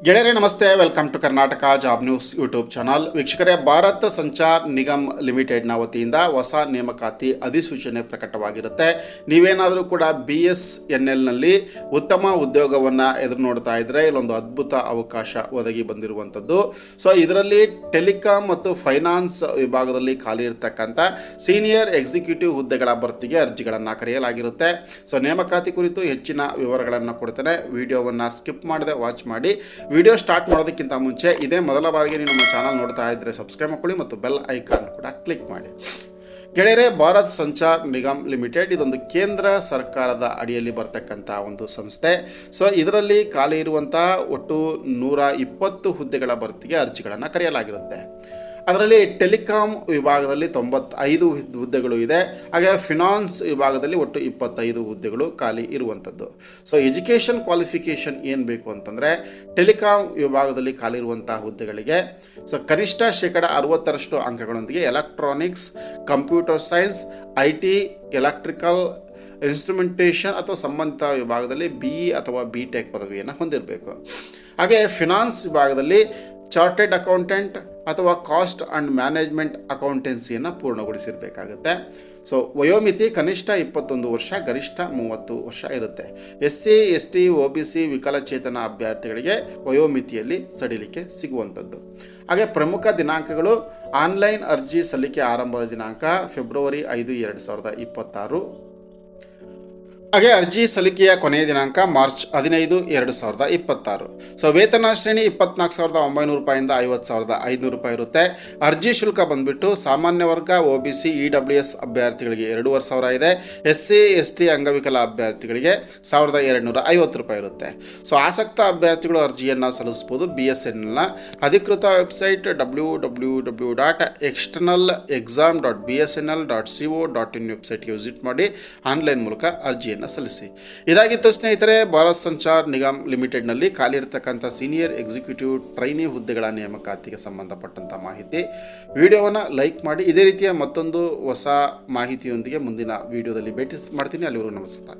ಗೆಳೆಯರೇ ನಮಸ್ತೆ, welcome to Karnataka job news YouTube channel. ವೀಕ್ಷಕರೇ, ಭಾರತ್ ಸಂಚಾರ್ ನಿಗಮ್ ಲಿಮಿಟೆಡ್ನ ವತಿಯಿಂದ ಹೊಸ ನೇಮಕಾತಿ ಅಧಿಸೂಚನೆ ಪ್ರಕಟವಾಗಿರುತ್ತೆ. ನೀವೇನಾದರೂ ಕೂಡ BSNLನಲ್ಲಿ ಉತ್ತಮ ಉದ್ಯೋಗವನ್ನು ಎದುರು ನೋಡ್ತಾ ಇದ್ದರೆ ಇಲ್ಲೊಂದು ಅದ್ಭುತ ಅವಕಾಶ ಒದಗಿ ಬಂದಿರುವಂಥದ್ದು. ಸೊ ಇದರಲ್ಲಿ ಟೆಲಿಕಾಂ ಮತ್ತು ಫೈನಾನ್ಸ್ ವಿಭಾಗದಲ್ಲಿ ಖಾಲಿ ಇರತಕ್ಕಂಥ ಸೀನಿಯರ್ ಎಕ್ಸಿಕ್ಯೂಟಿವ್ ಹುದ್ದೆಗಳ ಭರ್ತಿಗೆ ಅರ್ಜಿಗಳನ್ನು ಕರೆಯಲಾಗಿರುತ್ತೆ. ಸೊ ನೇಮಕಾತಿ ಕುರಿತು ಹೆಚ್ಚಿನ ವಿವರಗಳನ್ನು ಕೊಡ್ತೇನೆ. ವಿಡಿಯೋವನ್ನು ಸ್ಕಿಪ್ ಮಾಡದೆ ವಾಚ್ ಮಾಡಿ. ವಿಡಿಯೋ ಸ್ಟಾರ್ಟ್ ಮಾಡೋದಕ್ಕಿಂತ ಮುಂಚೆ ಇದೇ ಮೊದಲ ಬಾರಿಗೆ ನೀವು ನಮ್ಮ ಚಾನಲ್ ನೋಡ್ತಾ ಇದ್ದರೆ ಸಬ್ಸ್ಕ್ರೈಬ್ ಮಾಡ್ಕೊಳ್ಳಿ ಮತ್ತು ಬೆಲ್ ಐಕಾನ್ ಕೂಡ ಕ್ಲಿಕ್ ಮಾಡಿ. ಗೆಳೆಯರೇ, ಭಾರತ್ ಸಂಚಾರ್ ನಿಗಮ್ ಲಿಮಿಟೆಡ್ ಇದೊಂದು ಕೇಂದ್ರ ಸರ್ಕಾರದ ಅಡಿಯಲ್ಲಿ ಬರ್ತಕ್ಕಂಥ ಒಂದು ಸಂಸ್ಥೆ. ಸೊ ಇದರಲ್ಲಿ ಖಾಲಿ ಇರುವಂಥ ಒಟ್ಟು 120 ಹುದ್ದೆಗಳ ಭರ್ತಿಗೆ ಅರ್ಜಿಗಳನ್ನು ಕರೆಯಲಾಗಿರುತ್ತೆ. ಅದರಲ್ಲಿ ಟೆಲಿಕಾಂ ವಿಭಾಗದಲ್ಲಿ 95 ಹುದ್ದೆಗಳು ಇದೆ. ಹಾಗೆ ಫಿನಾನ್ಸ್ ವಿಭಾಗದಲ್ಲಿ ಒಟ್ಟು 25 ಹುದ್ದೆಗಳು ಖಾಲಿ ಇರುವಂಥದ್ದು. ಸೊ ಎಜುಕೇಷನ್ ಕ್ವಾಲಿಫಿಕೇಷನ್ ಏನು ಬೇಕು ಅಂತಂದರೆ, ಟೆಲಿಕಾಂ ವಿಭಾಗದಲ್ಲಿ ಖಾಲಿ ಇರುವಂಥ ಹುದ್ದೆಗಳಿಗೆ ಕನಿಷ್ಠ 60% ಅಂಕಗಳೊಂದಿಗೆ electronics, computer science, IT, electrical, instrumentation ಅಥವಾ ಸಂಬಂಧಿತ ವಿಭಾಗದಲ್ಲಿ BE ಅಥವಾ BTech ಪದವಿಯನ್ನು ಹೊಂದಿರಬೇಕು. ಹಾಗೆ ಫಿನಾನ್ಸ್ ವಿಭಾಗದಲ್ಲಿ ಚಾರ್ಟೆಡ್ ಅಕೌಂಟೆಂಟ್ ಅಥವಾ ಕಾಸ್ಟ್ ಆ್ಯಂಡ್ ಮ್ಯಾನೇಜ್ಮೆಂಟ್ ಅಕೌಂಟೆನ್ಸಿಯನ್ನು ಪೂರ್ಣಗೊಳಿಸಿರಬೇಕಾಗುತ್ತೆ. ಸೊ ವಯೋಮಿತಿ ಕನಿಷ್ಠ 21 ವರ್ಷ, ಗರಿಷ್ಠ 30 ವರ್ಷ ಇರುತ್ತೆ. SC, ST, OBC, ವಿಕಲಚೇತನ ಅಭ್ಯರ್ಥಿಗಳಿಗೆ ವಯೋಮಿತಿಯಲ್ಲಿ ಸಡಿಲಿಕೆ ಸಿಗುವಂಥದ್ದು. ಹಾಗೆ ಪ್ರಮುಖ ದಿನಾಂಕಗಳು: ಆನ್ಲೈನ್ ಅರ್ಜಿ ಸಲ್ಲಿಕೆ ಆರಂಭದ ದಿನಾಂಕ ಫೆಬ್ರವರಿ 5, 2026. ಹಾಗೆ ಅರ್ಜಿ ಸಲ್ಲಿಕೆಯ ಕೊನೆಯ ದಿನಾಂಕ ಮಾರ್ಚ್ 15, 2026. ಸೊ ವೇತನ ಶ್ರೇಣಿ 24,900 ರೂಪಾಯಿಂದ 50,500 ಇರುತ್ತೆ. ಅರ್ಜಿ ಶುಲ್ಕ ಬಂದುಬಿಟ್ಟು ಸಾಮಾನ್ಯ ವರ್ಗ, OBC, EWS ಅಭ್ಯರ್ಥಿಗಳಿಗೆ 2,500 ಇದೆ. SC, ST ಅಂಗವಿಕಲ ಅಭ್ಯರ್ಥಿಗಳಿಗೆ 1,250 ರೂಪಾಯಿ ಇರುತ್ತೆ. ಸೊ ಆಸಕ್ತ ಅಭ್ಯರ್ಥಿಗಳು ಅರ್ಜಿಯನ್ನು ಸಲ್ಲಿಸ್ಬೋದು. BSNLನ ಅಧಿಕೃತ ವೆಬ್ಸೈಟ್ www.externalexam.bsnl.co.in ವೆಬ್ಸೈಟ್ಗೆ ವಿಸಿಟ್ ಮಾಡಿ ಆನ್ಲೈನ್ ಮೂಲಕ ಅರ್ಜಿಯನ್ನು ಸಲ್ಲಿಸಿ. ಇದಾಗಿತ್ತು ಸ್ನೇಹಿತರೆ, ಭಾರತ್ ಸಂಚಾರ್ ನಿಗಮ್ ಲಿಮಿಟೆಡ್ನಲ್ಲಿ ಖಾಲಿ ಇರತಕ್ಕಂಥ ಸೀನಿಯರ್ ಎಕ್ಸಿಕ್ಯೂಟಿವ್ ಟ್ರೈನಿ ಹುದ್ದೆಗಳ ನೇಮಕಾತಿಗೆ ಸಂಬಂಧಪಟ್ಟಂಥ ಮಾಹಿತಿ. ವಿಡಿಯೋವನ್ನು ಲೈಕ್ ಮಾಡಿ. ಇದೇ ರೀತಿಯ ಮತ್ತೊಂದು ಹೊಸ ಮಾಹಿತಿಯೊಂದಿಗೆ ಮುಂದಿನ ವಿಡಿಯೋದಲ್ಲಿ ಭೇಟಿ ಮಾಡ್ತೀನಿ. ಅಲ್ಲಿವರೆಗೂ ನಮಸ್ಕಾರ.